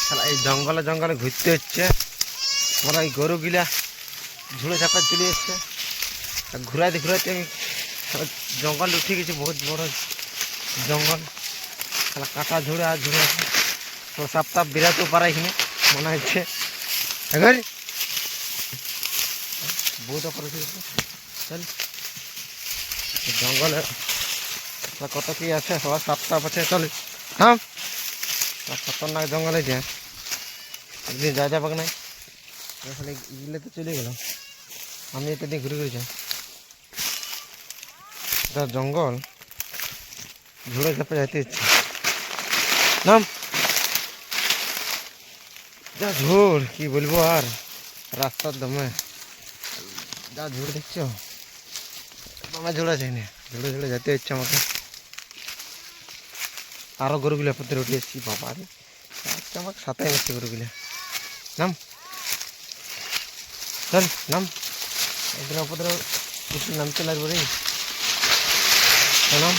এই জঙ্গলে জঙ্গলে ঘুরতে হচ্ছে। আমরা এই গরুগুলা ঝুড়ে চাপা চলে এসছে। ঘুরাইতে ঘুরাইতে আমি জঙ্গল উঠে গেছি, বহুত বড় জঙ্গল। তাহলে কাটা ঝুড়ে আর ঝুড়ে আছে, তো সাপ টাপ বেরাতেও পারে এখানে মনে হচ্ছে। এখন বহুত অপরাধ চল জঙ্গলে কত কি আছে, সবার সাপ টাপ আছে। চল থাম, খতরনাক জঙ্গলে যে একদিন যা যাবাক নাই, খালি ইগুলো তো চলে গেলাম। আমি এটা দিয়ে ঘুরে ঘুরে যাই। এটা জঙ্গল ঝুড়ে ঝাপে যাইতে ইচ্ছে। নাম যা ঝুড়, কি বলবো আর, রাস্তার দমে যা ঝুড় দেখছো। দমে ঝুড়ে যাই না, ঝুড়ে ঝুড়ে যেতে ইচ্ছে আমাকে। আরো গরুগুলো পথে উঠে এসেছি। বাবা রে, আমাকে সাথে এনেছে গরুগুলা। নাম চল নাম, একদিন পথে একটু নামতে লাগবে রে। নাম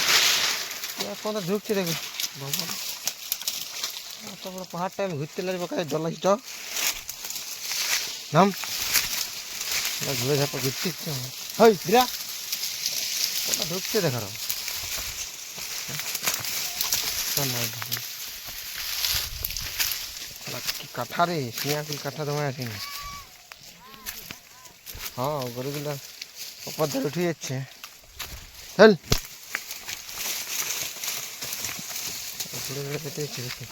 কোথাও ঢুকছে দেখি। বাবা এত বড় পাহাড়টা আমি ঘুরতে লাগবে, কাছে জল আসছ। নাম ঘুরে ঝাপা ঘুরতে ইচ্ছে আমার। হই বিরা কোথাও ঢুকছে দেখার কি কাঠা রে, শিয়াকুল কাঠা দমে আছে না। হ্যাঁ গরুগুলা উপর ধরে উঠে যাচ্ছে। চল ঘুরে ঘুরে যেতে ইচ্ছে দেখি।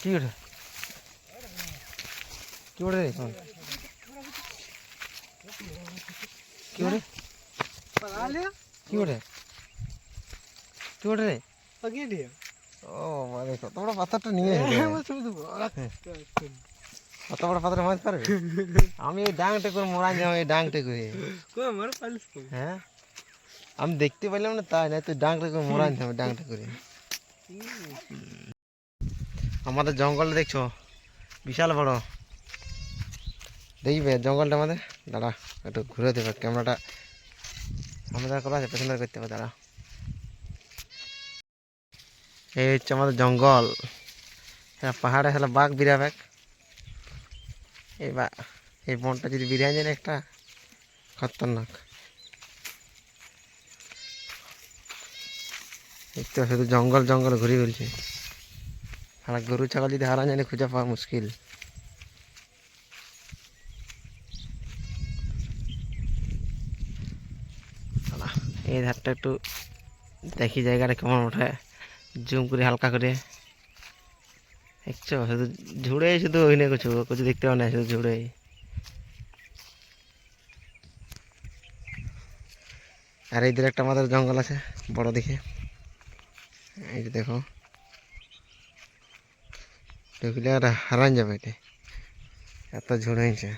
কি ওঠে কি ওঠে রে, কি ওঠে কি ওঠে কি ওঠে রে। ও দেখো তোমরা পাথরটা নিয়ে কত বড় পাথরে মাছ পারবে। আমি এই ডাংটা করে মোড়াই যাবো, এই ডাংটা করে। হ্যাঁ আমি দেখতে পাইলাম না, তাই না তুই ডাংটা করে মোড়াই যাবো, ডাংটা করে। আমাদের জঙ্গলটা দেখছো বিশাল বড়। দেখবে জঙ্গলটা আমাদের, দাঁড়া একটু ঘুরে দেবে ক্যামেরাটা। আমাদের করা আছে পেছনে করতে হবে, দাঁড়া। এই হচ্ছে আমাদের জঙ্গল। হ্যাঁ পাহাড়ে হলে বাঘ বিরাবেক। এই বনটা যদি বিরিয়ানি যায় না একটা খতরনাক। এই তো শুধু জঙ্গল জঙ্গল ঘুরে ফেলছে। আর গরু ছাগল যদি হারা যায় খুঁজে পাওয়া মুশকিল। এই ধারটা একটু দেখি জায়গাটা কেমন ওঠে, জুম করে হালকা করে দেখছো। শুধু ঝুড়ে, শুধু ওই নিয়ে কিছু কিছু দেখতে পাও না, শুধু ঝুড়ে। আর এইদের একটা আমাদের জঙ্গল আছে বড় দেখে, এই যে দেখো। ঢুকলে আর হারান যাবে, এটা এত ঝুড়ে হয়েছে।